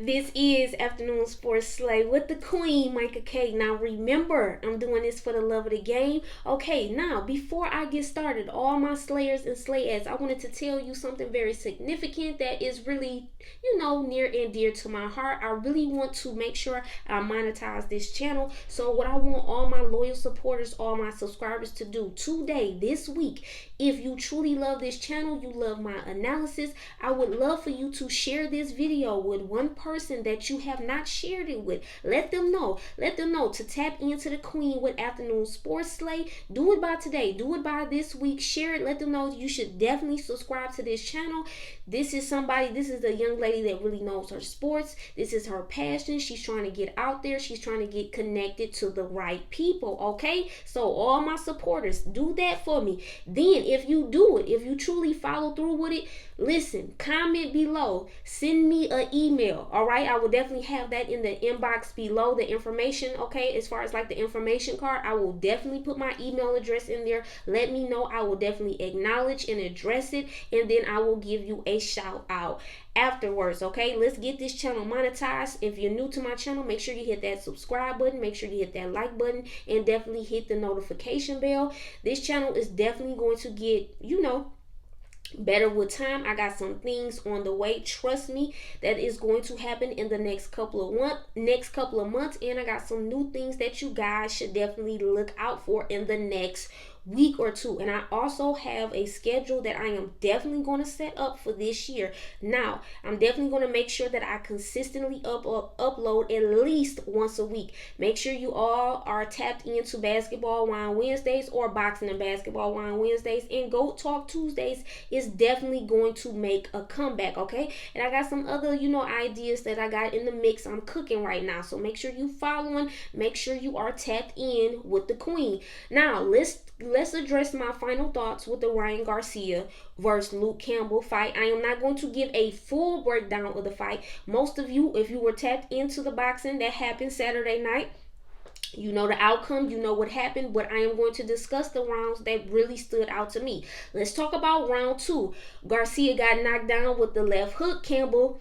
This is Afternoon Sports Slay with the Queen, Micah K. Now remember, I'm doing this for the love of the game. Okay, now before I get started, all my Slayers and Slayettes, I wanted to tell you something very significant that is really, near and dear to my heart. I really want to make sure I monetize this channel. So what I want all my loyal supporters, all my subscribers to do today, this week, if you truly love this channel, you love my analysis, I would love for you to share this video with one person that you have not shared it with. Let them know to tap into the Queen with Afternoon Sports Slay. Do it by today, do it by this week. Share it, let them know you should definitely subscribe to this channel. This is a young lady that really knows her sports. This is her passion. She's trying to get out there. She's trying to get connected to the right people, okay? So all my supporters, do that for me. Then if you do it, if you truly follow through with it, listen, comment below, send me an email, all right? I will definitely have that in the inbox below, the information, okay? As far as like the information card, I will definitely put my email address in there. Let me know. I will definitely acknowledge and address it, and then I will give you a shout out afterwards, okay? Let's get this channel monetized. If you're new to my channel, make sure you hit that subscribe button, make sure you hit that like button, and definitely hit the notification bell. This channel is definitely going to get, better with time. I got some things on the way, trust me, that is going to happen in the next couple of months, and I got some new things that you guys should definitely look out for in the next week or two. And I also have a schedule that I am definitely going to set up for this year. Now, I'm definitely going to make sure that I consistently upload at least once a week. Make sure you all are tapped into Basketball Wine Wednesdays or Boxing and Basketball Wine Wednesdays, and Go Talk Tuesdays is definitely going to make a comeback, okay? And I got some other, ideas that I got in the mix I'm cooking right now. So make sure you following, make sure you are tapped in with the Queen. Now, let's address my final thoughts with the Ryan Garcia versus Luke Campbell fight. I am not going to give a full breakdown of the fight. Most of you, if you were tapped into the boxing that happened Saturday night, you know the outcome, you know what happened, but I am going to discuss the rounds that really stood out to me. Let's talk about round 2. Garcia got knocked down with the left hook. Campbell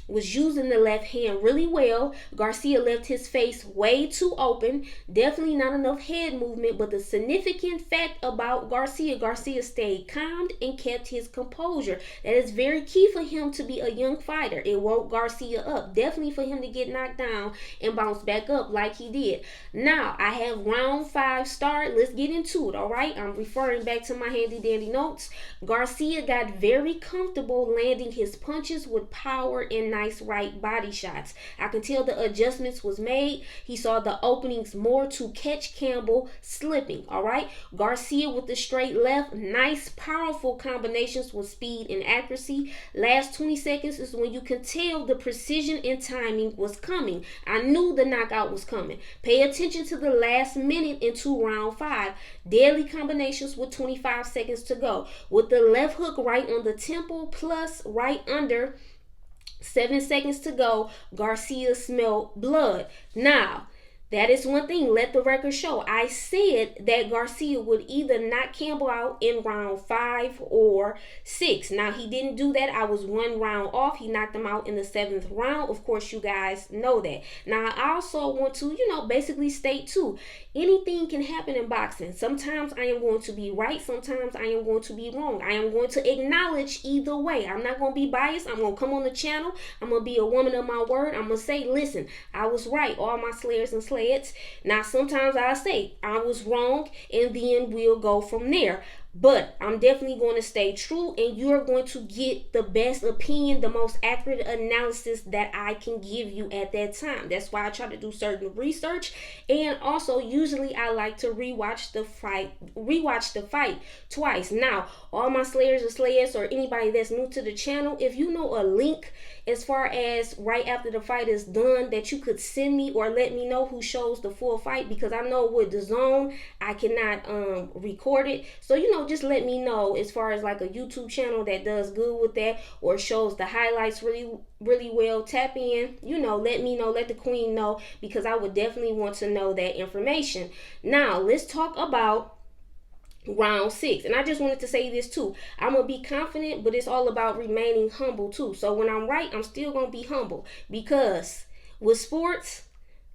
was using the left hand really well. Garcia left his face way too open. Definitely not enough head movement, but the significant fact about Garcia stayed calm and kept his composure. That is very key for him to be a young fighter. It woke Garcia up. Definitely for him to get knocked down and bounce back up like he did. Now, I have round 5 start. Let's get into it, all right? I'm referring back to my handy dandy notes. Garcia got very comfortable landing his punches with power and nice right body shots. I can tell the adjustments was made. He saw the openings more to catch Campbell slipping, all right? Garcia with the straight left, nice powerful combinations with speed and accuracy. Last 20 seconds is when you can tell the precision and timing was coming. I knew the knockout was coming. Pay attention to the last minute into round 5. Deadly combinations with 25 seconds to go. With the left hook right on the temple plus right under 7 seconds to go, Garcia smelled blood. Now, that is one thing. Let the record show. I said that Garcia would either knock Campbell out in round 5 or 6. Now, he didn't do that. I was 1 round off. He knocked him out in the 7th round. Of course, you guys know that. Now, I also want to, basically state too, anything can happen in boxing. Sometimes I am going to be right. Sometimes I am going to be wrong. I am going to acknowledge either way. I'm not going to be biased. I'm going to come on the channel. I'm going to be a woman of my word. I'm going to say, listen, I was right. All my Slayers and Slayers. Now, sometimes I say I was wrong, and then we'll go from there. But I'm definitely going to stay true, and you're going to get the best opinion, the most accurate analysis that I can give you at that time. That's why I try to do certain research, and also usually I like to rewatch the fight twice. Now, all my Slayers or Slayers or anybody that's new to the channel, if you know a link as far as right after the fight is done that you could send me or let me know who shows the full fight, because I know with DAZN I cannot record it. So just let me know as far as like a YouTube channel that does good with that or shows the highlights really well. Tap in, let me know, let the Queen know, because I would definitely want to know that information. Now, let's talk about round 6. And I just wanted to say this too. I'm gonna be confident, but it's all about remaining humble too. So when I'm right, I'm still gonna be humble, because with sports,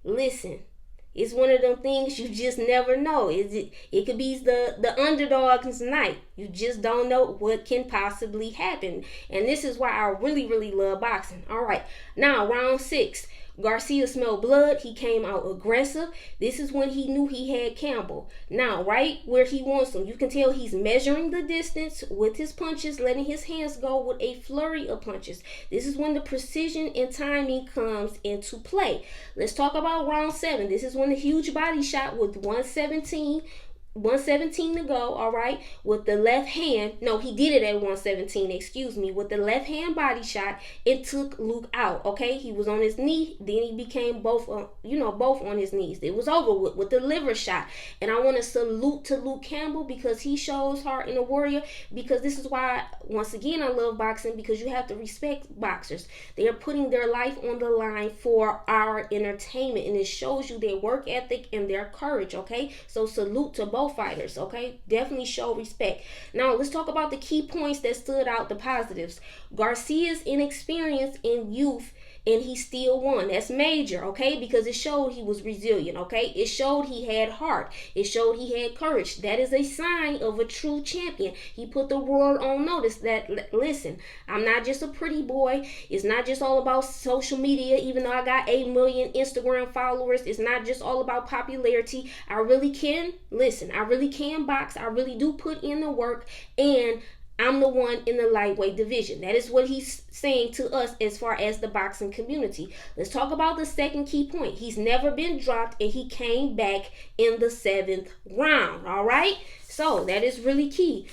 listen, it's one of them things you just never know. It could be the underdog's night. You just don't know what can possibly happen. And this is why I really, really love boxing. All right. Now, round 6. Garcia smelled blood. He came out aggressive. This is when he knew he had Campbell. Now, right where he wants him, you can tell he's measuring the distance with his punches, letting his hands go with a flurry of punches. This is when the precision and timing comes into play. Let's talk about round 7. This is when the huge body shot with 117 to go, all right, with the left hand. No, he did it at 117, excuse me, with the left hand body shot. It took Luke out, okay? He was on his knee, then he became both on his knees. It was over with the liver shot. And I want to salute to Luke Campbell, because he shows heart in a warrior, because this is why, once again, I love boxing, because you have to respect boxers. They are putting their life on the line for our entertainment, and it shows you their work ethic and their courage, okay? So salute to both fighters, okay? Definitely show respect. Now, let's talk about the key points that stood out, the positives. Garcia's inexperience in youth, and he still won. That's major, okay? Because it showed he was resilient, okay? It showed he had heart. It showed he had courage. That is a sign of a true champion. He put the world on notice that, listen, I'm not just a pretty boy. It's not just all about social media, even though I got 8 million Instagram followers. It's not just all about popularity. I really can box. I really do put in the work, and I'm the one in the lightweight division. That is what he's saying to us as far as the boxing community. Let's talk about the second key point. He's never been dropped, and he came back in the 7th round. All right? So that is really key.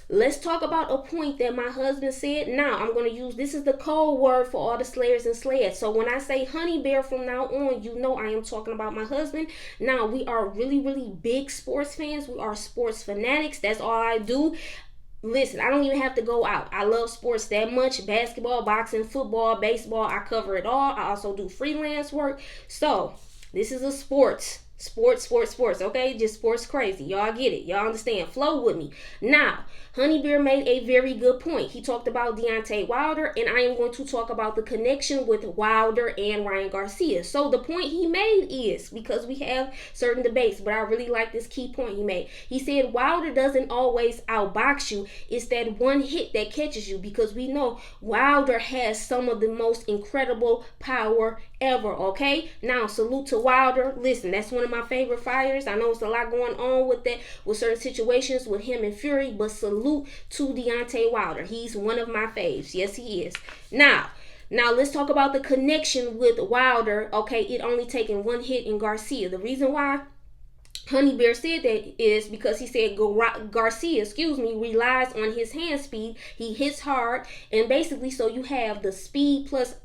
Let's talk about a point that my husband said. Now, I'm going to use, this is the code word for all the slayers and slayettes. So when I say honey bear from now on, you know I am talking about my husband. Now, we are really, really big sports fans. We are sports fanatics. That's all I do. Listen, I don't even have to go out. I love sports that much. Basketball, boxing, football, baseball. I cover it all. I also do freelance work. So, this is a sports, okay? Just sports crazy. Y'all get it. Y'all understand. Flow with me. Now, Honey Bear made a very good point. He talked about Deontay Wilder, and I am going to talk about the connection with Wilder and Ryan Garcia. So the point he made is, because we have certain debates, but I really like this key point he made. He said Wilder doesn't always outbox you. It's that one hit that catches you, because we know Wilder has some of the most incredible power ever, okay? Now, salute to Wilder. Listen, that's one of my favorite fighters. I know it's a lot going on with that, with certain situations with him and Fury, but salute to Deontay Wilder. He's one of my faves. Yes, he is. Now let's talk about the connection with Wilder. Okay, it only taking one hit in Garcia. The reason why Honey Bear said that is because he said Garcia, relies on his hand speed. He hits hard, and basically, so you have the speed plus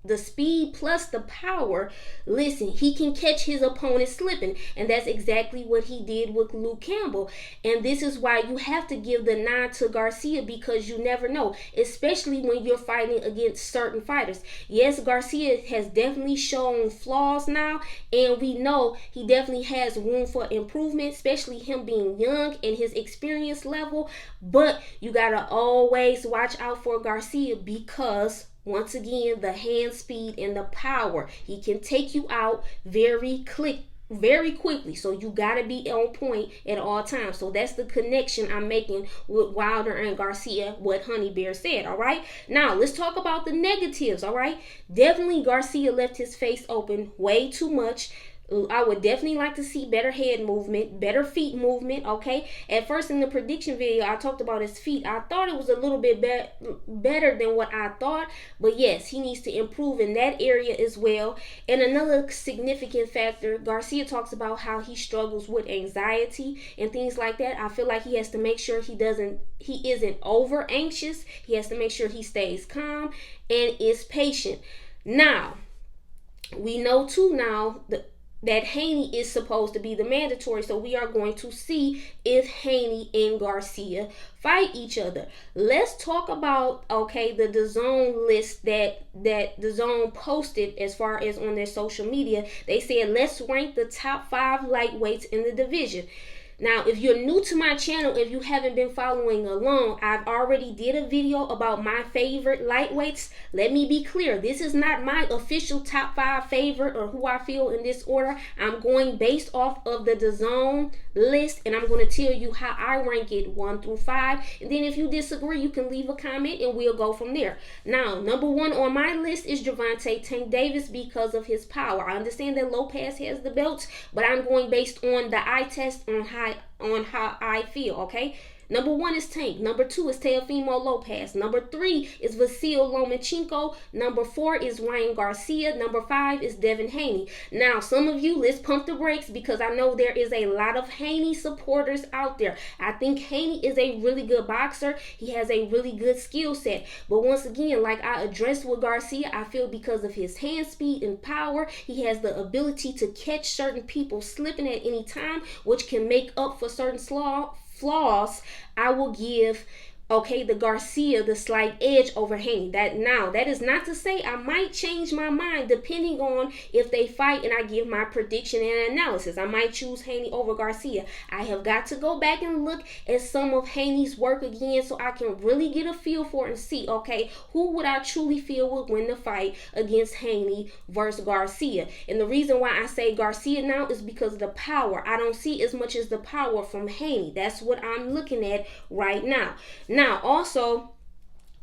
the power. Listen, he can catch his opponent slipping, and that's exactly what he did with Luke Campbell. And this is why you have to give the nod to Garcia, because you never know, especially when you're fighting against certain fighters. Yes, Garcia has definitely shown flaws now, and we know he definitely has room for improvement, especially him being young and his experience level. But you gotta always watch out for Garcia, because once again, the hand speed and the power. He can take you out very quickly. So you gotta be on point at all times. So that's the connection I'm making with Wilder and Garcia, what Honey Bear said. All right. Now let's talk about the negatives. All right. Definitely Garcia left his face open way too much. I would definitely like to see better head movement, better feet movement, okay? At first in the prediction video, I talked about his feet. I thought it was a little bit better than what I thought. But yes, he needs to improve in that area as well. And another significant factor, Garcia talks about how he struggles with anxiety and things like that. I feel like he has to make sure he isn't over anxious. He has to make sure he stays calm and is patient. Now, we know too now that Haney is supposed to be the mandatory, so we are going to see if Haney and Garcia fight each other. Let's talk about, okay, the DAZN list that DAZN posted as far as on their social media. They said, let's rank the top 5 lightweights in the division. Now, if you're new to my channel, if you haven't been following along, I've already did a video about my favorite lightweights. Let me be clear. This is not my official top 5 favorite or who I feel in this order. I'm going based off of the DAZN list, and I'm going to tell you how I rank it 1 through 5. And then if you disagree, you can leave a comment and we'll go from there. Now, number 1 on my list is Gervonta Tank Davis because of his power. I understand that Lopez has the belts, but I'm going based on the eye test on how I feel, okay? Number 1 is Tank. Number 2 is Teofimo Lopez. Number 3 is Vasil Lomachenko. Number 4 is Ryan Garcia. Number 5 is Devin Haney. Now, some of you, let's pump the brakes because I know there is a lot of Haney supporters out there. I think Haney is a really good boxer. He has a really good skill set. But once again, like I addressed with Garcia, I feel because of his hand speed and power, he has the ability to catch certain people slipping at any time, which can make up for certain flaws. I will give the Garcia the slight edge over Haney. That is not to say I might change my mind depending on if they fight and I give my prediction and analysis. I might choose Haney over Garcia. I have got to go back and look at some of Haney's work again so I can really get a feel for it and see, okay, who would I truly feel would win the fight against Haney versus Garcia. And the reason why I say Garcia now is because of the power. I don't see as much as the power from Haney. That's what I'm looking at right now. Now, also,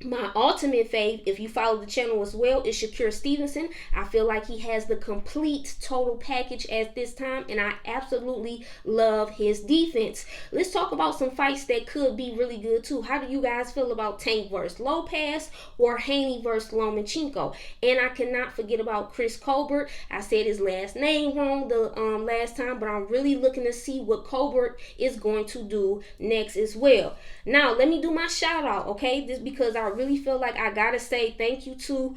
my ultimate fave, if you follow the channel as well, is Shakur Stevenson. I feel like he has the complete total package at this time, and I absolutely love his defense. Let's talk about some fights that could be really good too. How do you guys feel about Tank versus Lopez or Haney versus Lomachenko? And I cannot forget about Chris Colbert. I said his last name wrong the last time, but I'm really looking to see what Colbert is going to do next as well. Now, let me do my shout out, okay? This because I really feel like I gotta say thank you to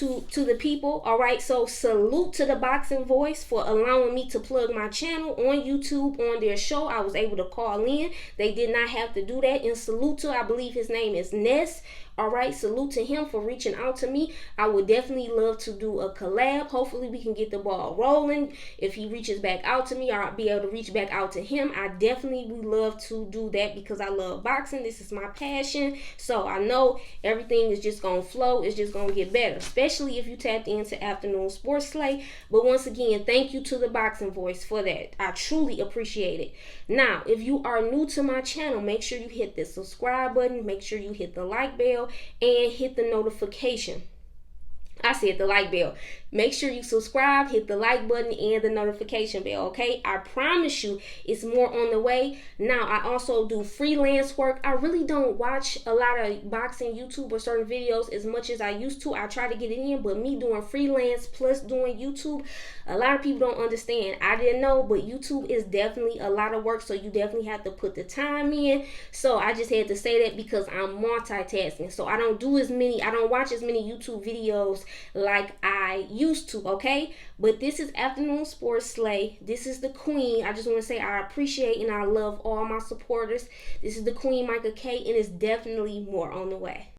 the people. All right, so salute to the Boxing Voice for allowing me to plug my channel on YouTube on their show. I was able to call in. They did not have to do that. And salute to, I believe his name is Ness. All right, salute to him for reaching out to me. I would definitely love to do a collab. Hopefully we can get the ball rolling. If he reaches back out to me, or I'll be able to reach back out to him. I definitely would love to do that because I love boxing. This is my passion. So I know everything is just going to flow. It's just going to get better, especially if you tapped into Afternoon Sports Slay. But once again, thank you to the Boxing Voice for that. I truly appreciate it. Now, if you are new to my channel, make sure you hit the subscribe button. Make sure you hit the like bell and hit the notification. I said the like bell. Make sure you subscribe, hit the like button and the notification bell, okay? I promise you it's more on the way. Now, I also do freelance work. I really don't watch a lot of boxing YouTube or certain videos as much as I used to. I try to get it in, but me doing freelance plus doing YouTube, a lot of people don't understand. I didn't know, but YouTube is definitely a lot of work, so you definitely have to put the time in. So I just had to say that because I'm multitasking. So I don't watch as many YouTube videos like I used to, okay? But this is Afternoon Sports Slay. This is the queen. I just want to say I appreciate and I love all my supporters. This is the queen, Micah K, and it's definitely more on the way.